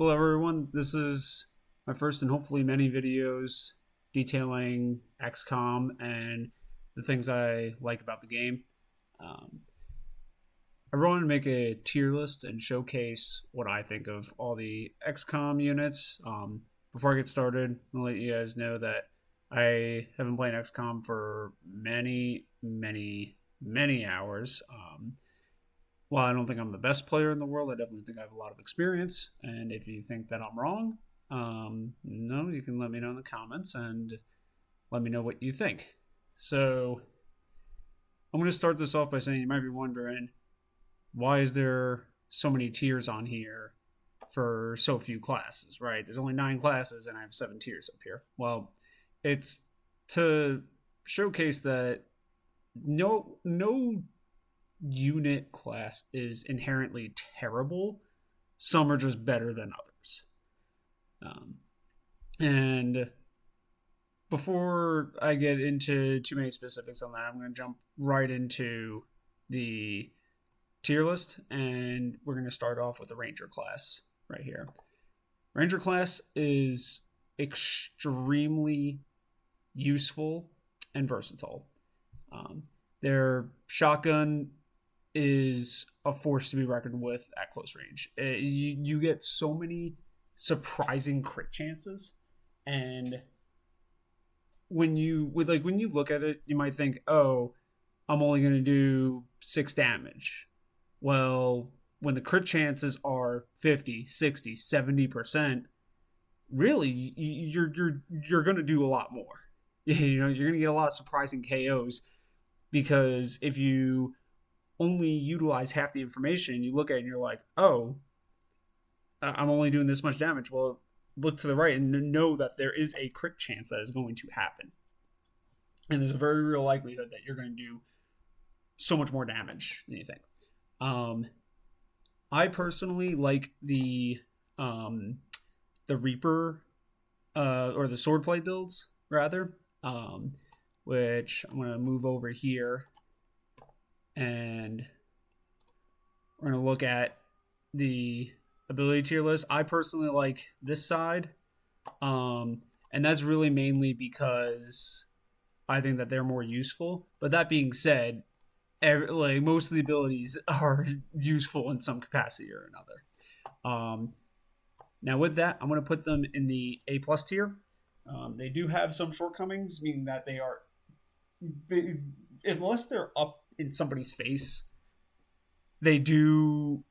Hello, everyone. This is my first and hopefully many videos detailing XCOM and the things I like about the game. Um, I wanted to make a tier list and showcase what I think of all the XCOM units. Before I get started, I'll let you guys know that I have been playing XCOM for many hours. While I don't think I'm the best player in the world, I definitely think I have a lot of experience. And if you think that I'm wrong, no, you can let me know in the comments and let me know what you think. So I'm going to start this off by saying you might be wondering, why is there so many tiers on here for so few classes, right? There's only 9 classes and I have 7 tiers up here. Well, it's to showcase that no unit class is inherently terrible. Some are just better than others. Um, and before I get into too many specifics on that, I'm going to jump right into the tier list, and we're going to start off with the Ranger class right here. Ranger class is extremely useful and versatile. Their shotgun is a force to be reckoned with at close range. You get so many surprising crit chances, and when you look at it, you might think, "Oh, I'm only going to do 6 damage." Well, when the crit chances are 50, 60, 70%, really you're going to do a lot more. You're going to get a lot of surprising KOs because if you only utilize half the information, you look at it and you're like, oh, I'm only doing this much damage. Well, look to the right and know that there is a crit chance that is going to happen. And there's a very real likelihood that you're going to do so much more damage than you think. I personally like the Reaper or the Swordplay builds, rather, which I'm going to move over here. And we're going to look at the ability tier list. I personally like this side. And that's really mainly because I think that they're more useful. But that being said, most of the abilities are useful in some capacity or another. Now with that, I'm going to put them in the A+ tier. They do have some shortcomings, meaning that unless they're up in somebody's face, they do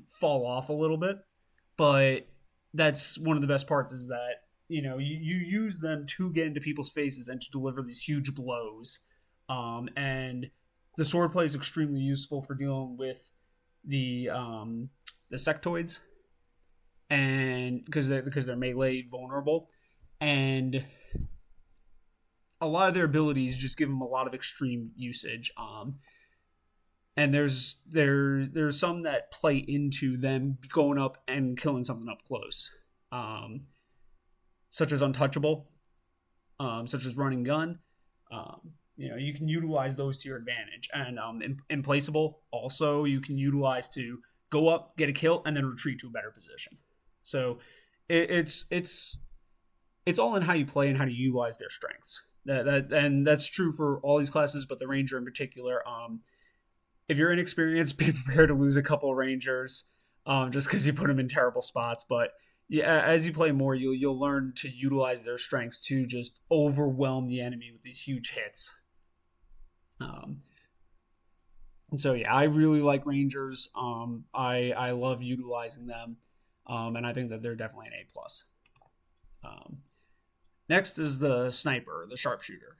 fall off a little bit. But that's one of the best parts, is that you use them to get into people's faces and to deliver these huge blows. And the swordplay is extremely useful for dealing with the sectoids, and because they're melee vulnerable, and a lot of their abilities just give them a lot of extreme usage. And there's some that play into them going up and killing something up close, such as untouchable, such as running gun. You can utilize those to your advantage, and implaceable also you can utilize to go up, get a kill, and then retreat to a better position. So it's all in how you play and how to utilize their strengths. And that's true for all these classes, but the Ranger in particular. If you're inexperienced, be prepared to lose a couple of Rangers, just because you put them in terrible spots. But yeah, as you play more, you'll learn to utilize their strengths to just overwhelm the enemy with these huge hits. And so yeah, I really like Rangers. I love utilizing them, and I think that they're definitely an A+. Next is the sniper, the sharpshooter.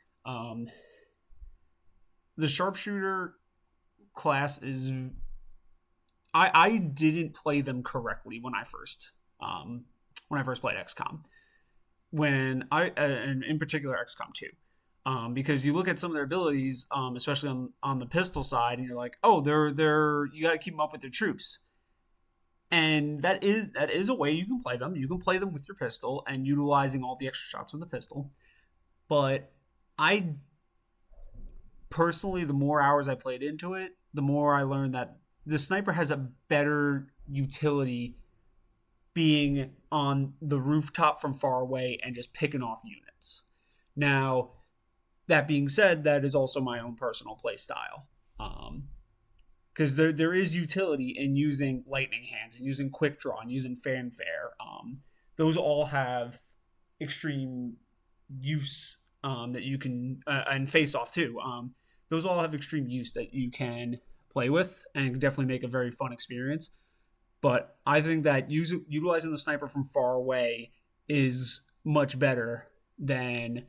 The sharpshooter class is, I didn't play them correctly when I first played XCOM. And in particular XCOM 2. Because you look at some of their abilities, especially on the pistol side, and you're like, oh, they're you got to keep them up with their troops. And that is a way you can play them. You can play them with your pistol and utilizing all the extra shots from the pistol. But I personally, the more hours I played into it, the more I learned that the sniper has a better utility being on the rooftop from far away and just picking off units. Now, that being said, that is also my own personal play style. Because there is utility in using lightning hands and using quick draw and using fanfare. Those all have extreme use that you can, and face off too. Those all have extreme use that you can play with and definitely make a very fun experience. But I think that utilizing the sniper from far away is much better than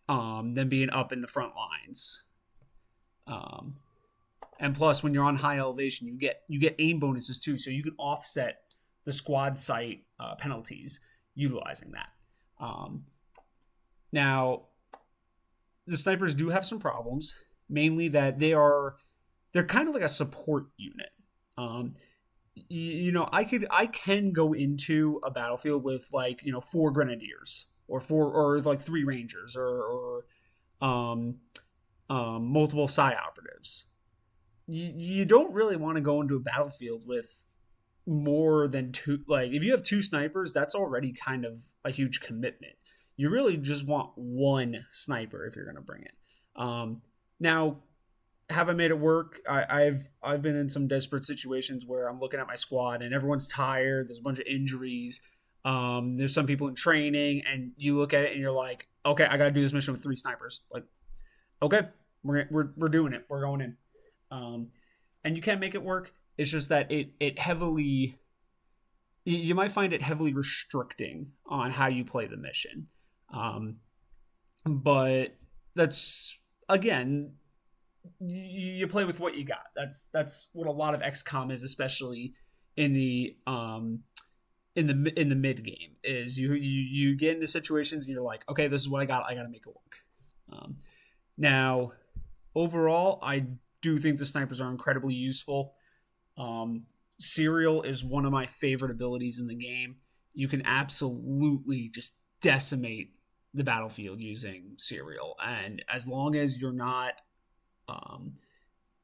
being up in the front lines. And plus, when you're on high elevation, you get aim bonuses too, so you can offset the squad sight penalties utilizing that. Now, the snipers do have some problems, mainly that they're kind of like a support unit. I can go into a battlefield with 4 grenadiers or like 3 rangers or multiple psi operatives. You don't really want to go into a battlefield with more than 2. Like, if you have 2 snipers, that's already kind of a huge commitment. You really just want 1 sniper if you're going to bring it. Now, have I made it work? I've been in some desperate situations where I'm looking at my squad and everyone's tired. There's a bunch of injuries. There's some people in training, and you look at it and you're like, okay, I got to do this mission with 3 snipers. Like, okay, we're doing it. We're going in. And you can make it work. It's just that it heavily, you might find it heavily restricting on how you play the mission. But that's, again, you play with what you got. That's what a lot of XCOM is, especially in the mid game. Is you get into situations and you're like, okay, this is what I got. I got to make it work. Now, overall, I do think the snipers are incredibly useful. Serial is one of my favorite abilities in the game. You can absolutely just decimate the battlefield using Serial, and as long as you're not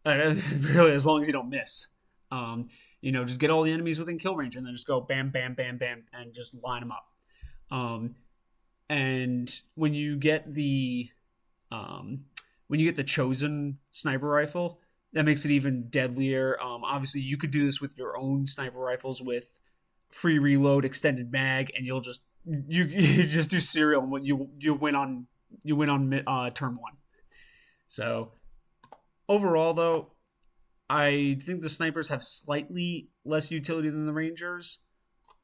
really, as long as you don't miss, just get all the enemies within kill range and then just go bam, bam, bam, bam, and just line them up. And when you get the chosen sniper rifle, that makes it even deadlier. Obviously, you could do this with your own sniper rifles with free reload, extended mag, and you just do Serial, and you win on turn 1. So overall, though, I think the snipers have slightly less utility than the rangers.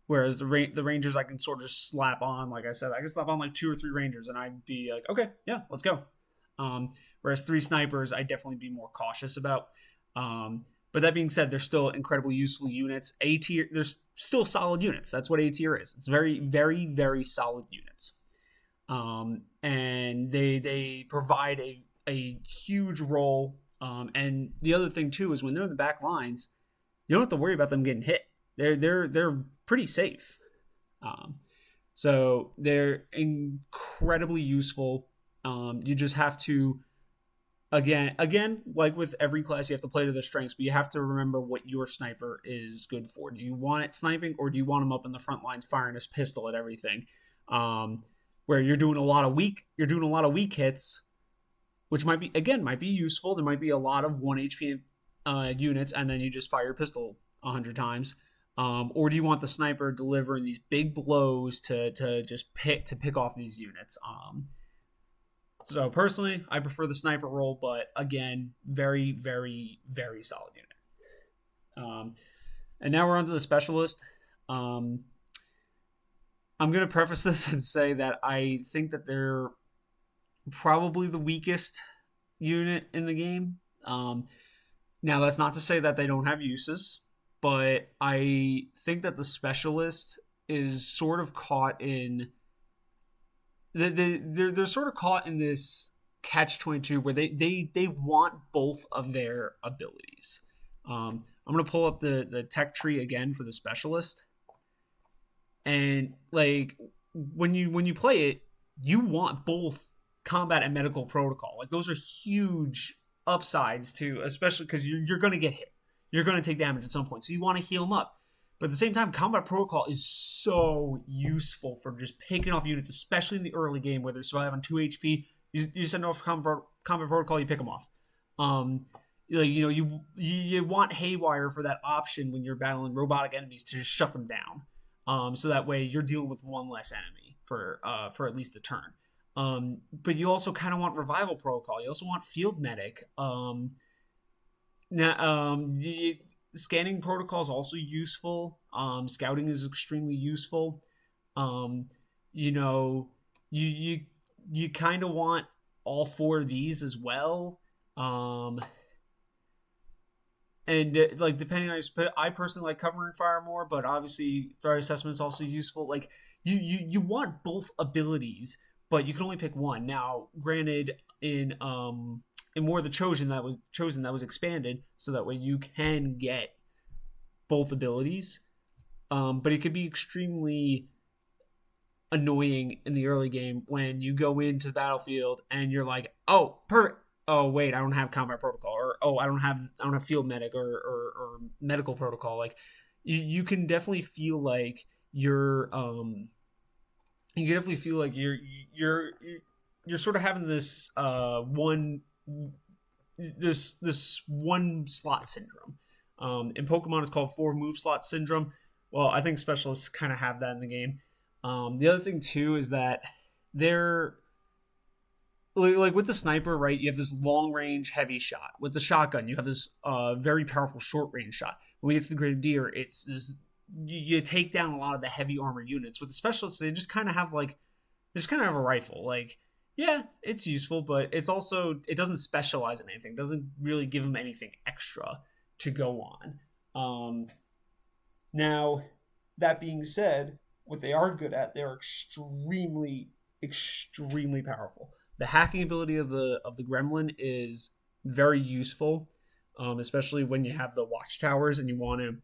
Whereas the rangers, I can sort of just slap on, like I said, I can slap on like 2 or 3 rangers, and I'd be like, okay, yeah, let's go. Whereas 3 snipers, I'd definitely be more cautious about. But that being said, they're still incredibly useful units. A tier, there's still solid units. That's what A tier is. It's very, very, very solid units. And they provide a huge role. And the other thing too is when they're in the back lines, you don't have to worry about them getting hit. They're pretty safe. So they're incredibly useful. You just have to, again, like with every class, you have to play to their strengths, but you have to remember what your sniper is good for. Do you want it sniping, or do you want him up in the front lines firing his pistol at everything? Where you're doing a lot of weak hits, which might be useful. There might be a lot of 1 HP units, and then you just fire your pistol 100 times. Or do you want the sniper delivering these big blows to pick off these units? So personally, I prefer the sniper role, but again, very, very, very solid unit. And now we're on to the specialist. I'm going to preface this and say that I think that they're probably the weakest unit in the game. Now, that's not to say that they don't have uses, but I think that the specialist is sort of caught in... They're sort of caught in this catch-22 where they want both of their abilities. I'm going to pull up the tech tree again for the specialist. And like when you play it, you want both combat and medical protocol. Like, those are huge upsides too, especially because you're going to get hit. You're going to take damage at some point. So you want to heal them up. But at the same time, combat protocol is so useful for just picking off units, especially in the early game where they survive on 2 HP. You send off combat protocol, you pick them off. You want Haywire for that option when you're battling robotic enemies to just shut them down. So that way you're dealing with one less enemy for at least a turn. But you also kind of want revival protocol. You also want field medic. Scanning protocol is also useful. Scouting is extremely useful. You kind of want all 4 of these as well. Depending on your I personally like covering fire more, but obviously threat assessment is also useful. Like you want both abilities, but you can only pick one. Now, granted, in War of the Chosen that was expanded so that way you can get both abilities, but it could be extremely annoying in the early game when you go into the battlefield and you're like, oh wait, I don't have combat protocol, or I don't have field medic or medical protocol. Like you can definitely feel like you're sort of having this this one slot syndrome. In Pokemon it's called 4 move slot syndrome. Well, I think specialists kind of have that in the game. The other thing too is that they're like with the sniper, right? You have this long range heavy shot. With the shotgun, you have this very powerful short range shot. When we get to the Grenadier, it's this you take down a lot of the heavy armor units. With the specialists, they just kind of have a rifle. Like, yeah, it's useful, but it doesn't specialize in anything. It doesn't really give them anything extra to go on. Now, that being said, what they are good at, they're extremely, extremely powerful. The hacking ability of the Gremlin is very useful, especially when you have the watchtowers and you want to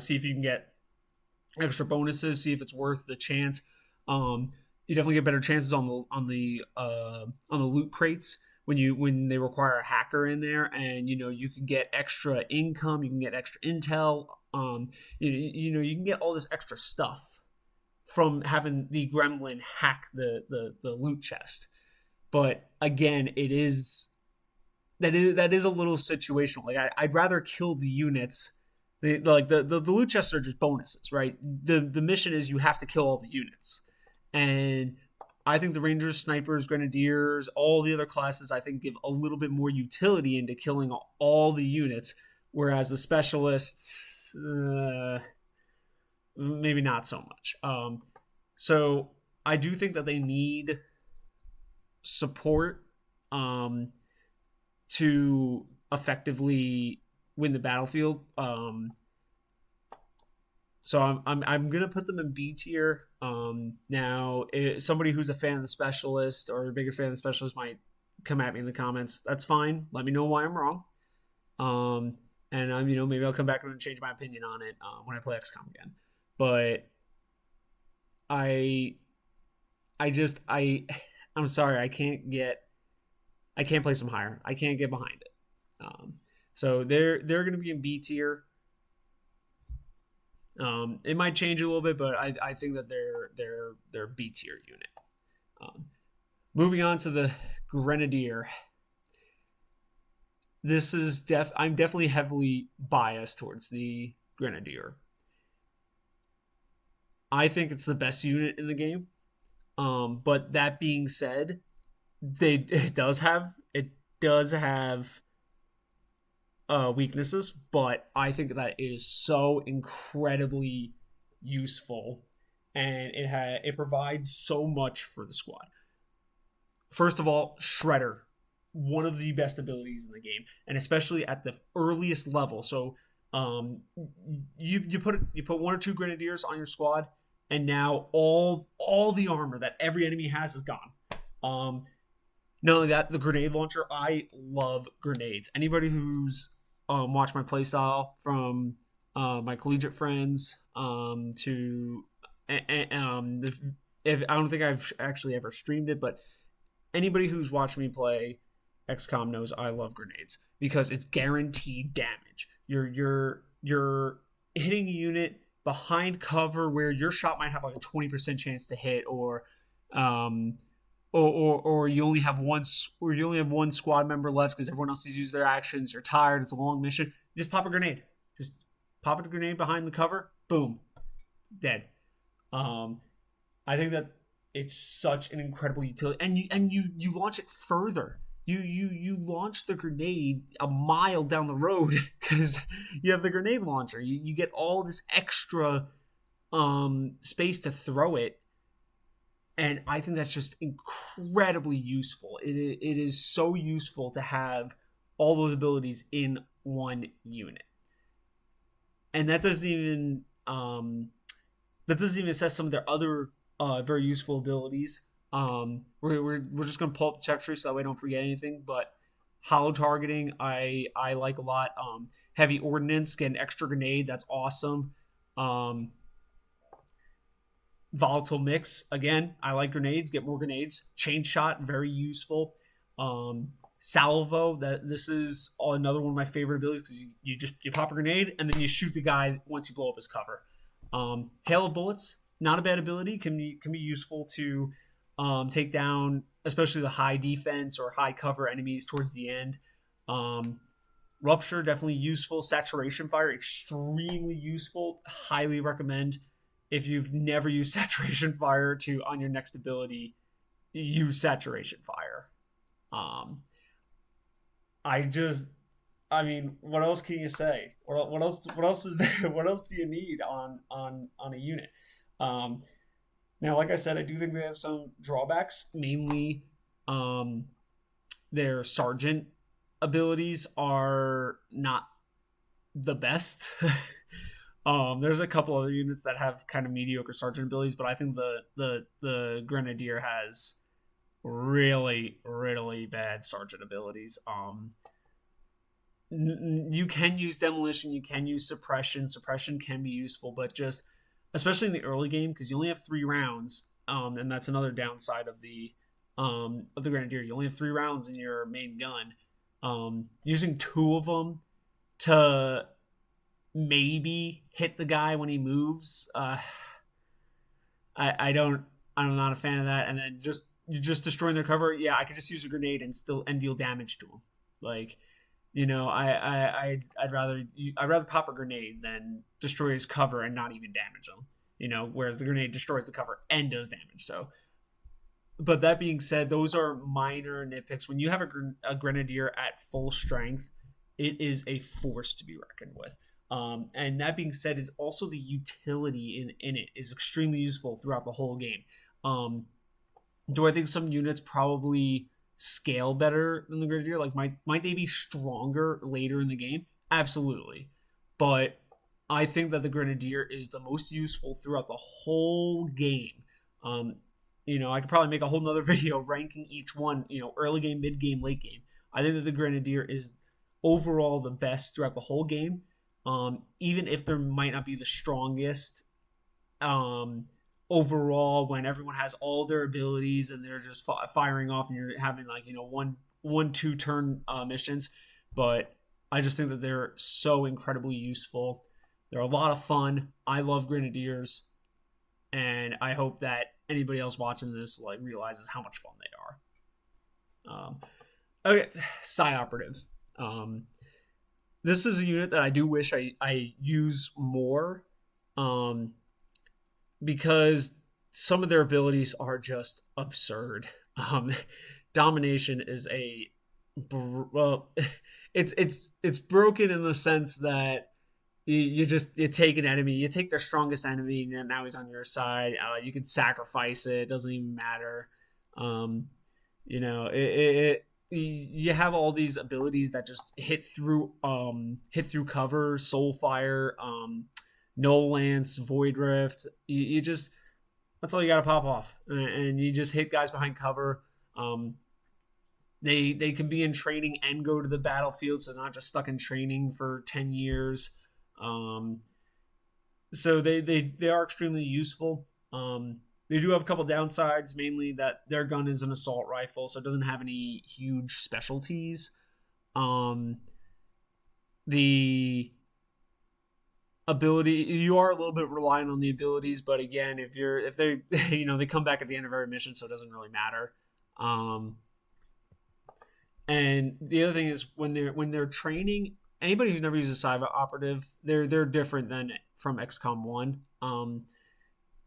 see if you can get extra bonuses, see if it's worth the chance. You definitely get better chances on the loot crates when they require a hacker in there, and you can get extra income, you can get extra intel. You can get all this extra stuff from having the Gremlin hack the loot chest. But again, that is a little situational. Like I'd rather kill the units. The loot chests are just bonuses, right? The mission is you have to kill all the units, and I think the Rangers, Snipers, Grenadiers, all the other classes, I think give a little bit more utility into killing all the units, whereas the Specialists, maybe not so much. So I do think that they need support to effectively win the battlefield. So I'm gonna put them in B tier. Now, somebody who's a fan of the Specialist or a bigger fan of the Specialist might come at me in the comments. That's fine. Let me know why I'm wrong. And maybe I'll come back and change my opinion on it when I play XCOM again. But I'm sorry, I can't place them higher. I can't get behind it. So they're going to be in B tier. It might change a little bit, but I think that they're B tier unit. Moving on to the Grenadier. This is I'm definitely heavily biased towards the Grenadier. I think it's the best unit in the game. But that being said, it does have weaknesses, but I think that it is so incredibly useful, and it provides so much for the squad. First of all, Shredder, one of the best abilities in the game, and especially at the earliest level. So you put 1 or 2 Grenadiers on your squad, and now all the armor that every enemy has is gone. Not only that, the grenade launcher, I love grenades. Anybody who's watched my playstyle, from my collegiate friends to if I don't think I've actually ever streamed it, but anybody who's watched me play XCOM knows I love grenades because it's guaranteed damage. You're hitting a unit, behind cover where your shot might have like a 20% chance to hit, um, or you only have one squad member left because everyone else has used their actions. You're tired. It's a long mission. Just pop a grenade. Just pop a grenade behind the cover. Boom, dead. Um, I think that it's such an incredible utility, and you launch it further. You launch the grenade a mile down the road because you have the grenade launcher. You get all this extra space to throw it, and I think that's just incredibly useful. It is so useful to have all those abilities in one unit, and that doesn't even assess some of their other very useful abilities. We're just gonna pull up the check tree so that way I don't forget anything. But hollow targeting, I like a lot. Heavy ordnance, get an extra grenade, that's awesome. Um, Volatile mix, again, I like grenades, get more grenades. Chain shot, very useful. Salvo, that this is another one of my favorite abilities because you pop a grenade and then you shoot the guy once you blow up his cover. Hail of bullets, not a bad ability, can be useful to take down especially the high defense or high cover enemies towards the end. Rupture, definitely useful. Saturation fire, extremely useful. Highly recommend, if you've never used saturation fire, to on your next ability use saturation fire. I mean, what else can you say? What else is there? What else do you need on a unit? Now, like I said, I do think they have some drawbacks. Mainly, their sergeant abilities are not the best. There's a couple other units that have kind of mediocre sergeant abilities, but I think the grenadier has really, really bad sergeant abilities. You can use demolition, you can use suppression. Suppression can be useful, but just especially in the early game, because you only have 3 rounds, and that's another downside of the grenadier. You only have 3 rounds in your main gun. Using 2 of them to maybe hit the guy when he moves, I'm not a fan of that. And then you're just destroying their cover. Yeah, I could just use a grenade and deal damage to him. Like, I'd rather pop a grenade than destroy his cover and not even damage him. Whereas the grenade destroys the cover and does damage. So, but that being said, those are minor nitpicks. When you have a grenadier at full strength, it is a force to be reckoned with. And that being said, is also the utility in it is extremely useful throughout the whole game. Do I think some units probably scale better than the grenadier? Like, might they be stronger later in the game? Absolutely. But I think that the grenadier is the most useful throughout the whole game. I could probably make a whole nother video ranking each one, early game, mid game, late game. I think that the grenadier is overall the best throughout the whole game. Even if there might not be the strongest overall, when everyone has all their abilities and they're just firing off and you're having one 2 turn missions. But I just think that they're so incredibly useful. They're a lot of fun. I love grenadiers, and I hope that anybody else watching this realizes how much fun they are. Okay, Psi Operative. This is a unit that I do wish I use more, because some of their abilities are just absurd. Domination is it's broken in the sense that you take an enemy, you take their strongest enemy, and now he's on your side. You can sacrifice it; it doesn't even matter. You have all these abilities that just hit through cover, soul fire, null lance, void rift. You just, that's all you got to pop off, and you just hit guys behind cover. They can be in training and go to the battlefield, so they're not just stuck in training for 10 years. So they are extremely useful. They do have a couple downsides, mainly that their gun is an assault rifle, so it doesn't have any huge specialties. ability, you are a little bit reliant on the abilities, but again, if they they come back at the end of every mission, so it doesn't really matter. Um, and the other thing is when they're training, anybody who's never used a cyber operative, they're different than from XCOM 1.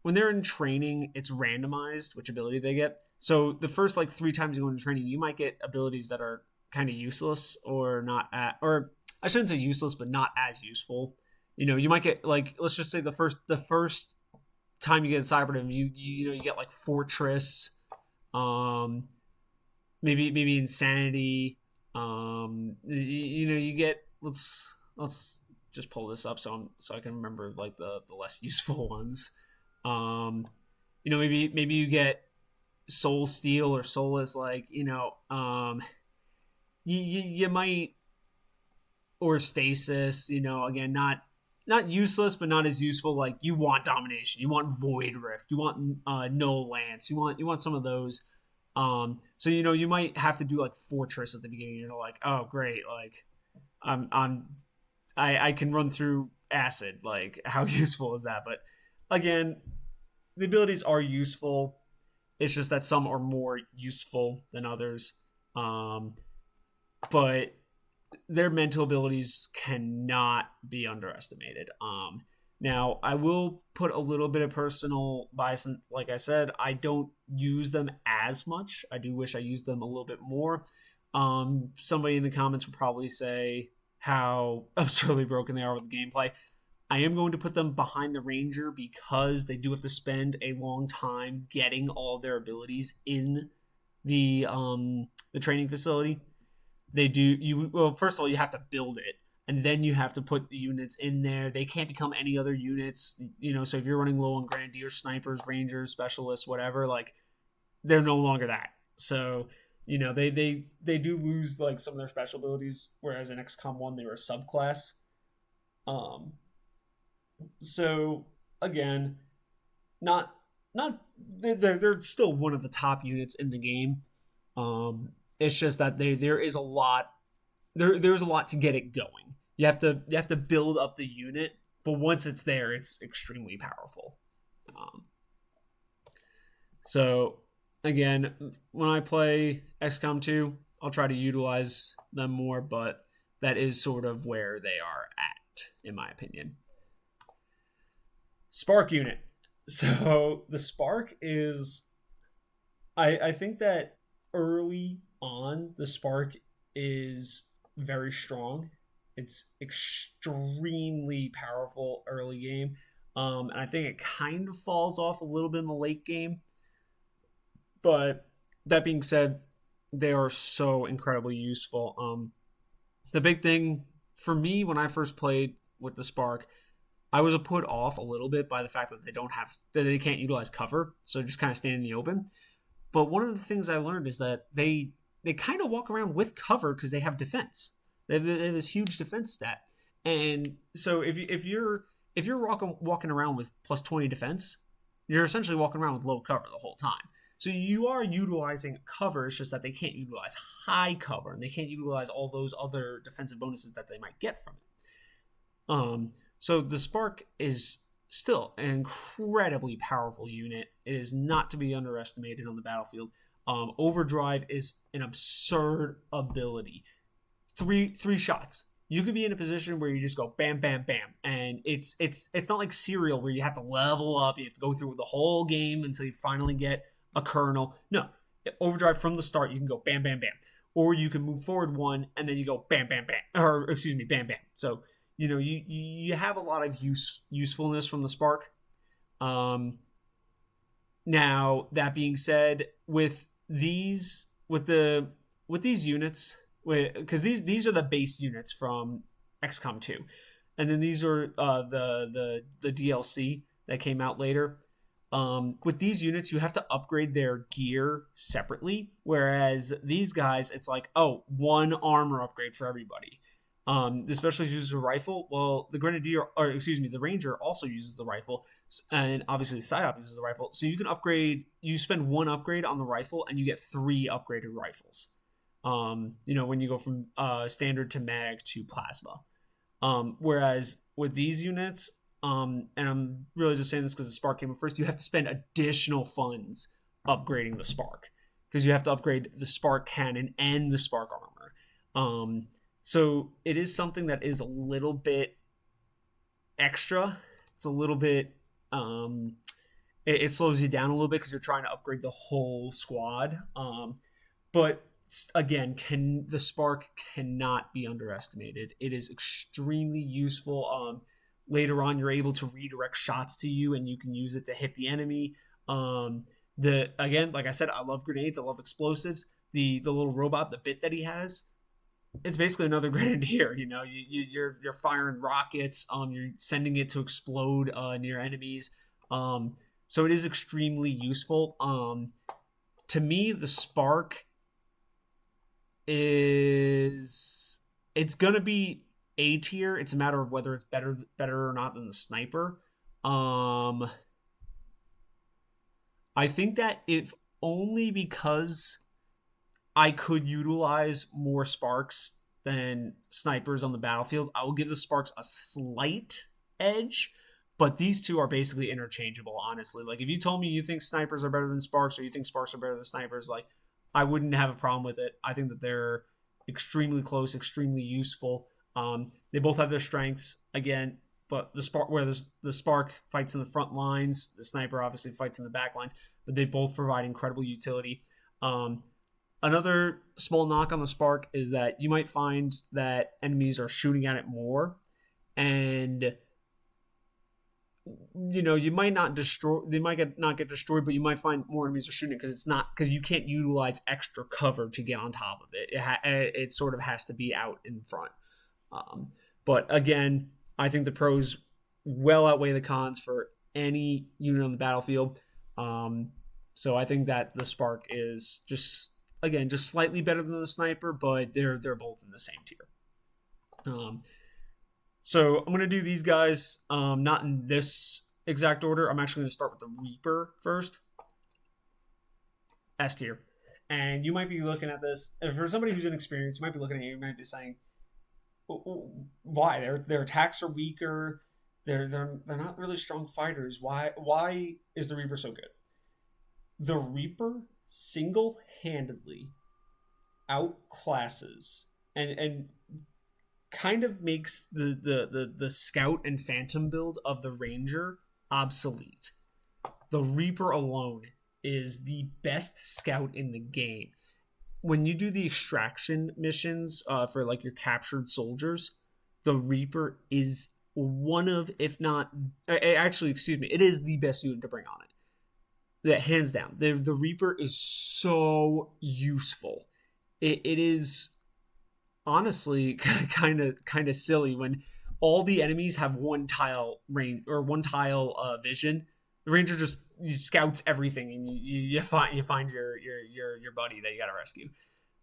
When they're in training, it's randomized which ability they get. So the first like 3 times you go into training, you might get abilities that are kind of useless or not or I shouldn't say useless, but not as useful. You might get like, let's just say the first time you get a cyber, you get like fortress, um, maybe insanity. You get, let's just pull this up so I can remember like the less useful ones. Um, maybe you get soul steal or soulless, like you might, or stasis. Again, not useless, but not as useful. Like you want domination, you want void rift, you want no lance, you want some of those. So you might have to do like fortress at the beginning. You're like, oh great, like I can run through acid. Like how useful is that? But again, the abilities are useful. It's just that some are more useful than others. But their mental abilities cannot be underestimated. Now, I will put a little bit of personal bias in. Like I said, I don't use them as much. I do wish I used them a little bit more. Somebody in the comments would probably say how absurdly broken they are with the gameplay. I am going to put them behind the Ranger because they do have to spend a long time getting all their abilities in the training facility. They do well, first of all, you have to build it, and then you have to put the units in there. They can't become any other units. So if you're running low on Grenadier, Snipers, Rangers, Specialists, whatever, like they're no longer that. So they do lose like some of their special abilities, whereas in XCOM 1 they were a subclass. So again, not they're still one of the top units in the game. It's just that there's a lot to get it going. You have to build up the unit, but once it's there, it's extremely powerful. So again, when I play XCOM 2, I'll try to utilize them more, but that is sort of where they are at, in my opinion. Spark unit. So the Spark is, I think that early on the Spark is very strong. It's extremely powerful early game. And I think it kind of falls off a little bit in the late game. But that being said, they are so incredibly useful. The big thing for me when I first played with the Spark, I was put off a little bit by the fact that they can't utilize cover, so just kind of stand in the open. But one of the things I learned is that they kind of walk around with cover because they have defense. They have this huge defense stat, and so if you're walking around with plus 20 defense, you're essentially walking around with low cover the whole time. So you are utilizing cover. It's just that they can't utilize high cover, and they can't utilize all those other defensive bonuses that they might get from it. So the Spark is still an incredibly powerful unit. It is not to be underestimated on the battlefield. Overdrive is an absurd ability. Three shots. You could be in a position where you just go bam, bam, bam, and it's not like Serial where you have to level up. You have to go through the whole game until you finally get a kernel. No, Overdrive from the start. You can go bam, bam, bam, or you can move forward one and then you go bam, bam, bam, or excuse me, bam, bam. So you have a lot of usefulness from the Spark. Now that being said, with these units, because these are the base units from XCOM 2, and then these are the DLC that came out later. With these units, you have to upgrade their gear separately, whereas these guys, it's like, oh, one armor upgrade for everybody. The specialist uses a rifle. Well, the Ranger also uses the rifle, and obviously the PsyOp uses the rifle. So you can upgrade. You spend one upgrade on the rifle, and you get 3 upgraded rifles. When you go from standard to mag to plasma. Whereas with these units, and I'm really just saying this because the Spark came in first, you have to spend additional funds upgrading the Spark because you have to upgrade the Spark cannon and the Spark armor. So it is something that is a little bit extra. It's a little bit it slows you down a little bit because you're trying to upgrade the whole squad. But again, the Spark cannot be underestimated. It is extremely useful. Later on, you're able to redirect shots to you, and you can use it to hit the enemy. Like I said, I love grenades. I love explosives. The little robot, the bit that he has, it's basically another grenadier. You're firing rockets. You're sending it to explode near enemies. So it is extremely useful. To me, the Spark it's gonna be A tier. It's a matter of whether it's better or not than the Sniper. I think that if only because I could utilize more Sparks than Snipers on the battlefield, I will give the Sparks a slight edge. But these two are basically interchangeable, honestly. Like, if you told me you think Snipers are better than Sparks or you think Sparks are better than Snipers, like, I wouldn't have a problem with it. I think that they're extremely close, extremely useful. They both have their strengths, again, but the Spark fights in the front lines, the Sniper obviously fights in the back lines, but they both provide incredible utility. Another small knock on the Spark is that you might find that enemies are shooting at it more, and you might not destroy. They might not get destroyed, but you might find more enemies are shooting because you can't utilize extra cover to get on top of it. It sort of has to be out in front. But again, I think the pros well outweigh the cons for any unit on the battlefield. So I think that the Spark is just slightly better than the Sniper, but they're both in the same tier. So I'm going to do these guys not in this exact order. I'm actually going to start with the Reaper first. S tier. And you might be looking at this. For somebody who's inexperienced, you might be looking at it, you might be saying, why? Their attacks are weaker. They're not really strong fighters. Why is the Reaper so good? The Reaper single-handedly outclasses and kind of makes the Scout and Phantom build of the Ranger obsolete. The Reaper alone is the best Scout in the game. When you do the extraction missions for like your captured soldiers, the Reaper is one of, if not, actually, excuse me, it is the best unit to bring on it. That hands down. The Reaper is so useful. It is honestly kind of silly when all the enemies have one tile range or one tile vision. The Ranger just scouts everything, and you find your buddy that you gotta rescue.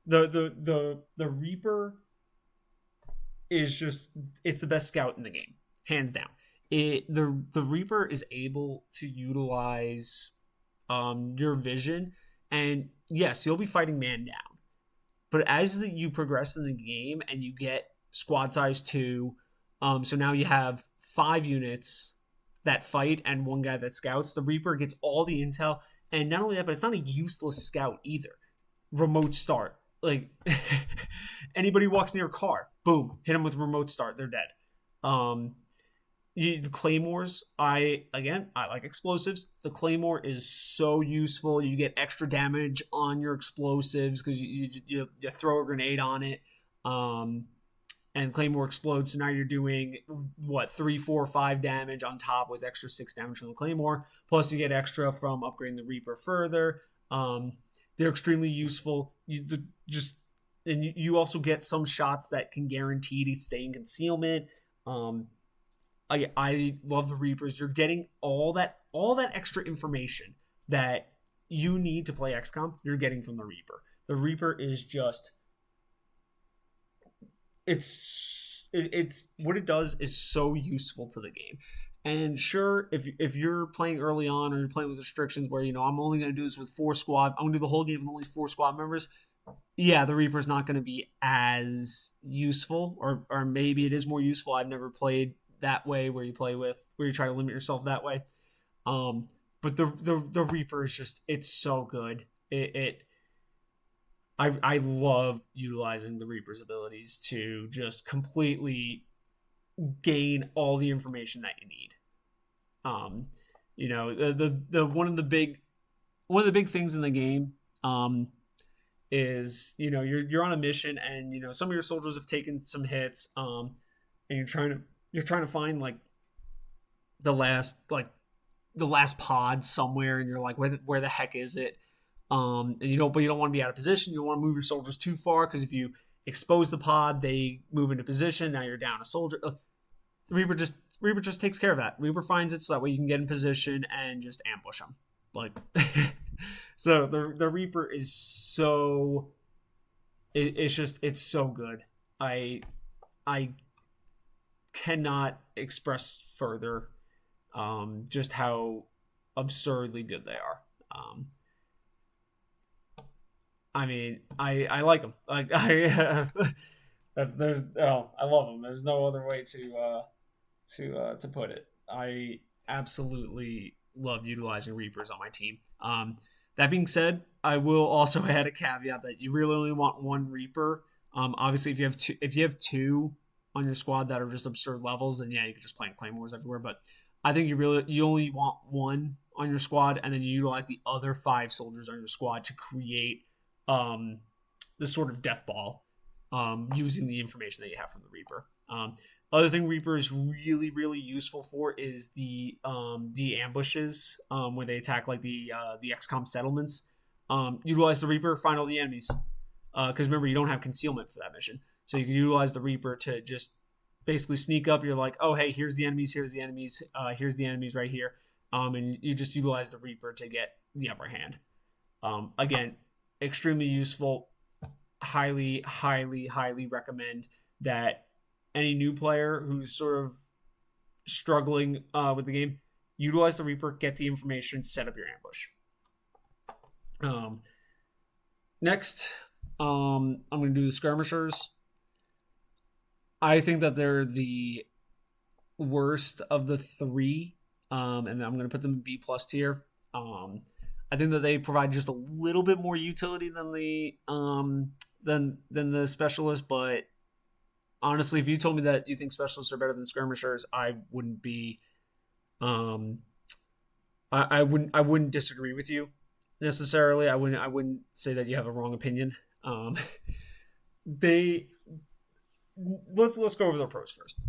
The Reaper is just, it's the best scout in the game, hands down. The Reaper is able to utilize your vision, and yes, you'll be fighting man down. But as you progress in the game and you get squad size 2, so now you have 5 units that fight and 1 guy that scouts, the Reaper gets all the intel. And not only that, but it's not a useless scout either. Remote start. Like, anybody walks near a car, boom, hit them with remote start, they're dead. The Claymores, I like explosives. The Claymore is so useful. You get extra damage on your explosives because you throw a grenade on it, and Claymore explodes. So now you're doing 3, 4, 5 damage on top with extra 6 damage from the Claymore. Plus you get extra from upgrading the Reaper further. They're extremely useful. You also get some shots that can guarantee to stay in concealment. I love the Reapers. You're getting all that extra information that you need to play XCOM. You're getting from the Reaper. The Reaper is just, it's what it does is so useful to the game. And sure, if you're playing early on or you're playing with restrictions where I'm only going to do this with 4 squad, I'm going to do the whole game with only 4 squad members. yeah, the Reaper's not going to be as useful, or maybe it is more useful. I've never played that way where you play with where you try to limit yourself that way. Um, but the Reaper is just it's so good. I love utilizing the Reaper's abilities to just completely gain all the information that you need. Um, the one of the big things in the game is you're on a mission, and some of your soldiers have taken some hits, and you're trying to find the last like the last pod somewhere, and you're like, where the heck is it? And you don't want to be out of position. You don't want to move your soldiers too far, because if you expose the pod, they move into position. Now you're down a soldier. The Reaper just takes care of that. Reaper finds it so that way you can get in position and just ambush them. Like, so the Reaper is so it's so good. I cannot express further just how absurdly good they are. I mean, I like them. Like I love them. There's no other way to put it. I absolutely love utilizing Reapers on my team. That being said, I will also add a caveat that you really only want one Reaper. Obviously, if you have two on your squad that are just absurd levels, then yeah, you can just plant claymores everywhere. But I think you only want one on your squad, and then you utilize the other 5 soldiers on your squad to create the sort of death ball, using the information that you have from the Reaper. Other thing Reaper is really, really useful for is the ambushes, where they attack like the XCOM settlements. Utilize the Reaper, find all the enemies. Because remember, you don't have concealment for that mission, so you can utilize the Reaper to just basically sneak up. You're like, oh hey, here's the enemies, here's the enemies right here, and you just utilize the Reaper to get the upper hand. Again, extremely useful. Highly, highly, highly recommend that any new player who's sort of struggling with the game, utilize the Reaper, get the information, set up your ambush. Next, I'm going to do the skirmishers. I think that they're the worst of the 3, and I'm going to put them in B plus tier. I think that they provide just a little bit more utility than the specialists, but honestly, if you told me that you think specialists are better than skirmishers, I wouldn't be I wouldn't disagree with you necessarily. I wouldn't say that you have a wrong opinion. They let's go over their pros first.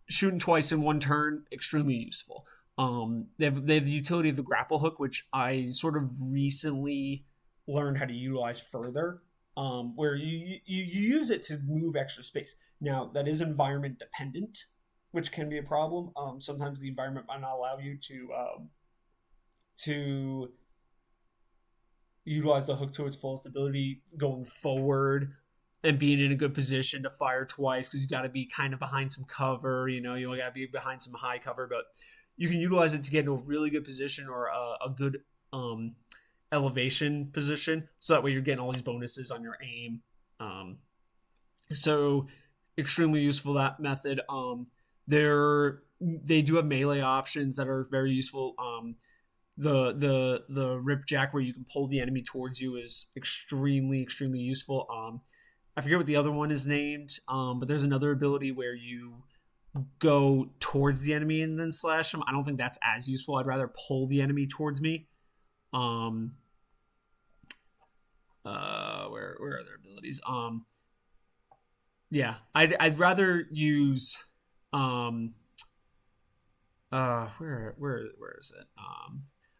Shooting twice in one turn, extremely useful. They have the utility of the grapple hook, which I sort of recently learned how to utilize further, where you use it to move extra space. Now, that is environment dependent, which can be a problem. Sometimes the environment might not allow you to utilize the hook to its fullest ability going forward and being in a good position to fire twice, because you got to be kind of behind some cover. You got to be behind some high cover, but you can utilize it to get into a really good position, or a good elevation position, so that way you're getting all these bonuses on your aim. So extremely useful, that method. They do have melee options that are very useful. The ripjack, where you can pull the enemy towards you, is extremely useful. I forget what the other one is named, but there's another ability where you go towards the enemy and then slash them. I don't think that's as useful. I'd rather pull the enemy towards me. Where are their abilities? Yeah, I'd rather use where is it?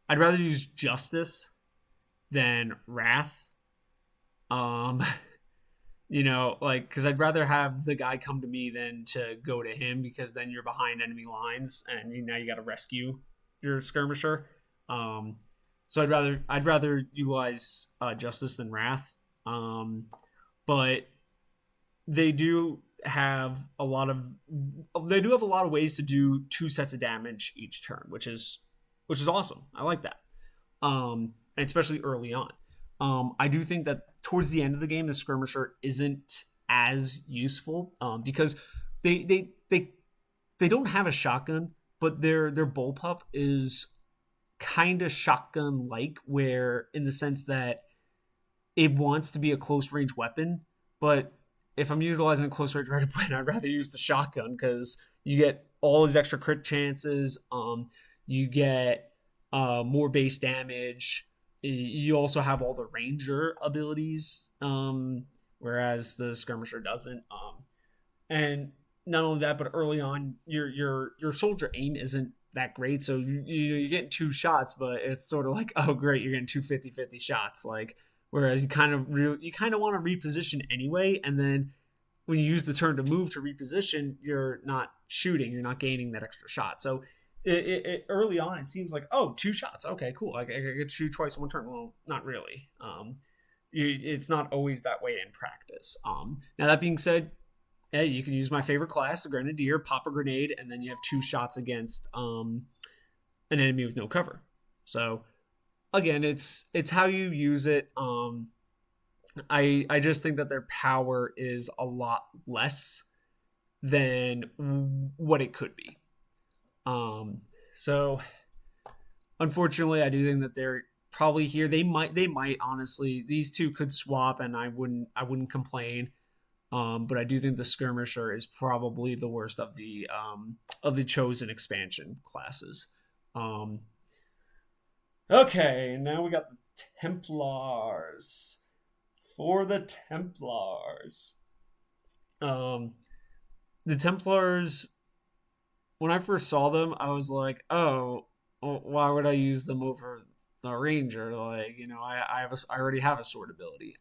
I'd rather use Justice than Wrath. Because I'd rather have the guy come to me than to go to him, because then you're behind enemy lines and now you got to rescue your skirmisher. So I'd rather utilize Justice than Wrath. But they do have a lot of ways to do 2 sets of damage each turn, which is awesome. I like that. And especially early on. I do think that towards the end of the game, the skirmisher isn't as useful because they they they they don't have a shotgun, but their bullpup is kind of shotgun like, where in the sense that it wants to be a close range weapon, but if I'm utilizing a close range weapon, I'd rather use the shotgun because you get all these extra crit chances. You get more base damage. You also have all the ranger abilities, whereas the skirmisher doesn't. And not only that, but early on, your soldier aim isn't that great, so you're getting two shots, but it's sort of like, oh great, you're getting two 50-50 shots, like, whereas you kind of want to reposition anyway, and then when you use the turn to move to reposition, you're not shooting, you're not gaining that extra shot. So early on, it seems like, oh, two shots, okay, cool, I get to shoot twice in one turn. Well, not really. It's not always that way in practice. Now that being said, hey, you can use my favorite class, the Grenadier, pop a grenade, and then you have two shots against an enemy with no cover. So again, it's how you use it. I just think that their power is a lot less than what it could be. So unfortunately, I do think that they're probably here. They might honestly, these two could swap, and I wouldn't complain. But I do think the skirmisher is probably the worst of the chosen expansion classes. Okay, now we got the Templars. For the Templars, the Templars. When I first saw them, I was like, "Oh, why would I use them over the Ranger? Like, I already have a sword ability."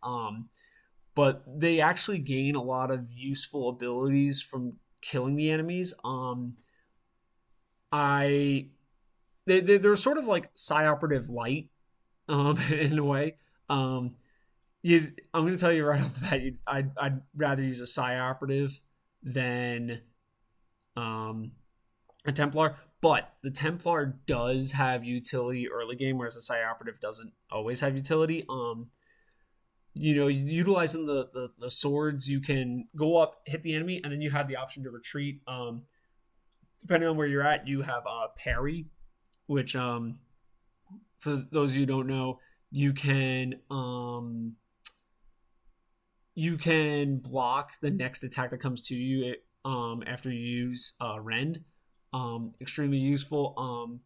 But they actually gain a lot of useful abilities from killing the enemies. They're sort of like Psi Operative Light, in a way. I'm going to tell you right off the bat, I'd rather use a Psi Operative than a Templar. But the Templar does have utility early game, whereas the Psi Operative doesn't always have utility. Utilizing the swords, you can go up, hit the enemy, and then you have the option to retreat. Depending on where you're at, you have parry, which for those of you who don't know, you can block the next attack that comes to you after you use rend. Extremely useful.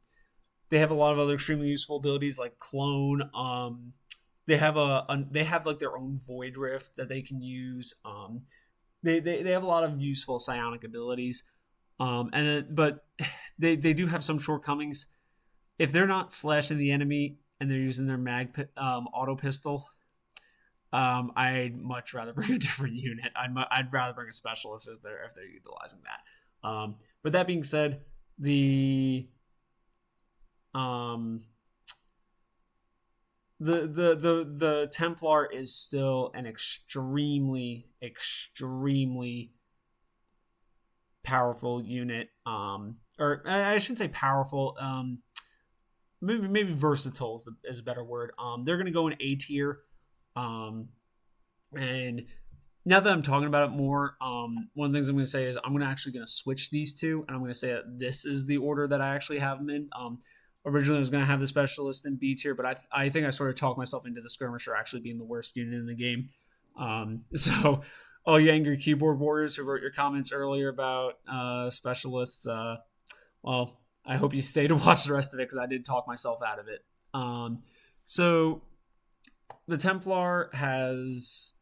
They have a lot of other extremely useful abilities like clone. They have like their own void rift that they can use. They have a lot of useful psionic abilities. But they do have some shortcomings. If they're not slashing the enemy and they're using their auto pistol, I'd much rather bring a different unit. I'd rather bring a specialist if they're utilizing that. But that being said, the Templar is still an extremely powerful unit. Or I shouldn't say powerful. Maybe versatile is a better word. They're going to go in A tier. And now that I'm talking about it more, one of the things I'm going to say is I'm actually going to switch these two, and I'm going to say that this is the order that I actually have them in. Originally, I was going to have the specialist in B tier, but I think I sort of talked myself into the skirmisher actually being the worst unit in the game. So, all you angry keyboard warriors who wrote your comments earlier about specialists, well, I hope you stay to watch the rest of it because I did talk myself out of it. So, the Templar has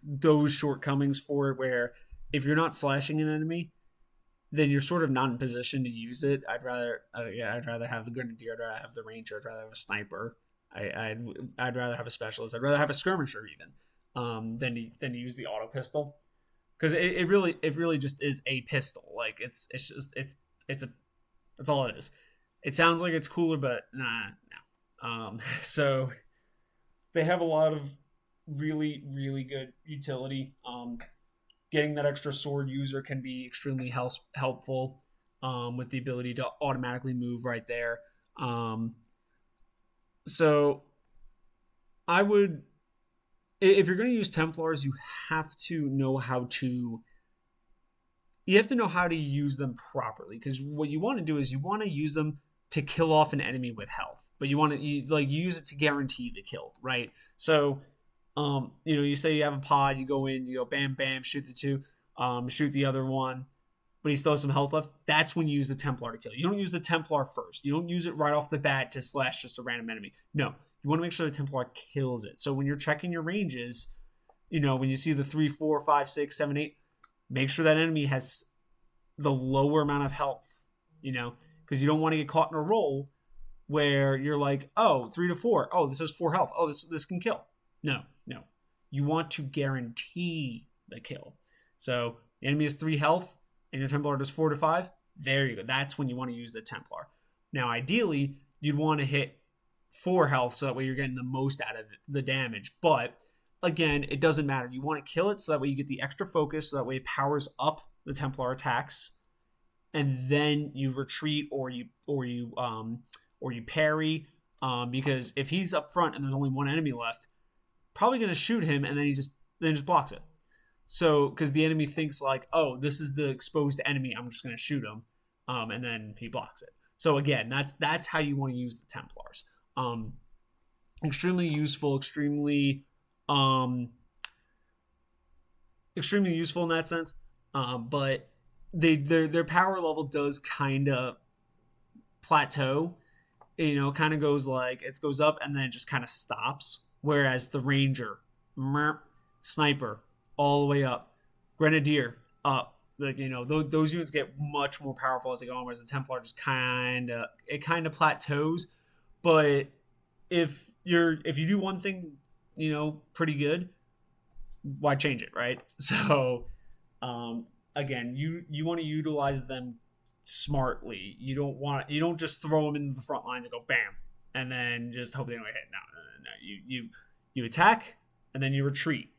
those shortcomings for it where if you're not slashing an enemy, then you're sort of not in position to use it. I'd rather have the Grenadier, I'd rather have the Ranger, I'd rather have a Sniper, I'd rather have a Specialist, I'd rather have a Skirmisher even, than to use the auto pistol, because it really just is a pistol. Like that's all it is. It sounds like it's cooler, but no. So they have a lot of really, really good utility. Getting that extra sword user can be extremely helpful with the ability to automatically move right there. So I would, if you're going to use Templars, have to know how to you have to know how to use them properly, because what you want to do is you want to use them to kill off an enemy with health, but you use it to guarantee the kill, right? So, you say you have a pod, you go in, you go bam, bam, shoot the two, shoot the other one, but he still has some health left. That's when you use the Templar to kill. You don't use the Templar first. You don't use it right off the bat to slash just a random enemy. No, you want to make sure the Templar kills it. So when you're checking your ranges, when you see the 3, 4, 5, 6, 7, 8, make sure that enemy has the lower amount of health, because you don't want to get caught in a roll where you're like, oh, 3 to 4. Oh, this has 4 health. Oh, this can kill. No. You want to guarantee the kill. So the enemy has 3 health and your Templar does 4 to 5. There you go. That's when you want to use the Templar. Now, ideally, you'd want to hit 4 health so that way you're getting the most out of the damage. But again, it doesn't matter. You want to kill it so that way you get the extra focus, so that way it powers up the Templar attacks, and then you retreat or you parry, because if he's up front and there's only one enemy left, probably going to shoot him, and then he just blocks it. So because the enemy thinks like, oh, this is the exposed enemy, I'm just going to shoot him, and then he blocks it. So again, that's how you want to use the Templars. Extremely useful, extremely useful in that sense. But their power level does kind of plateau. Kind of goes like it goes up and then just kind of stops. Whereas the Ranger, Sniper, all the way up, Grenadier up. Those units get much more powerful as they go on. Whereas the Templar just kind of plateaus. But if you do one thing, pretty good, why change it, right? So, again, you want to utilize them smartly. You don't just throw them into the front lines and go bam, and then just hope they don't hit. No. You attack and then you retreat.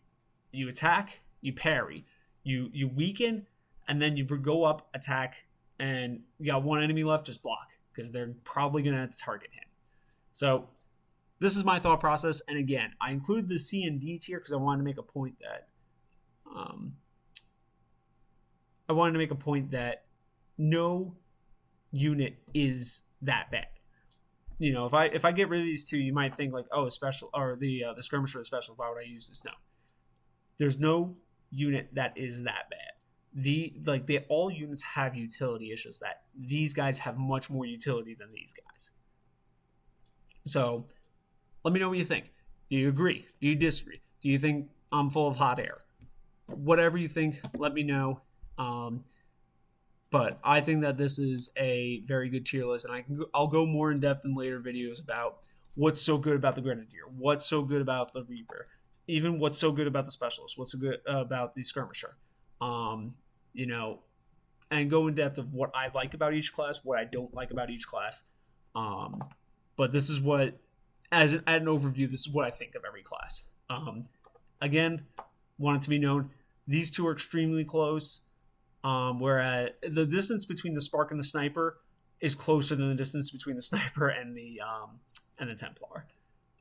You attack, you parry, you weaken, and then you go up, attack, and you got one enemy left, just block, because they're probably gonna target him. So this is my thought process, and again, I included the C and D tier because I wanted to make a point that no unit is that bad. If I get rid of these two, you might think like, oh, special or the skirmisher, the special. Why would I use this? No, there's no unit that is that bad. All units have utility. It's just that these guys have much more utility than these guys. So let me know what you think. Do you agree? Do you disagree? Do you think I'm full of hot air? Whatever you think, let me know. But I think that this is a very good tier list, and I'll go more in depth in later videos about what's so good about the Grenadier, what's so good about the Reaper, even what's so good about the Specialist, what's so good about the Skirmisher, and go in depth of what I like about each class, what I don't like about each class. But this is what, as an overview, this is what I think of every class. Again, want it to be known, these two are extremely close. Whereas the distance between the Spark and the Sniper is closer than the distance between the Sniper and the Templar.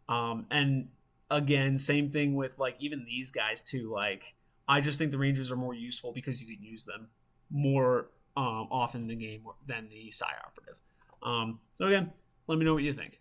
And again, same thing with like even these guys too. Like I just think the Rangers are more useful because you can use them more often in the game than the Psi Operative. So again, let me know what you think.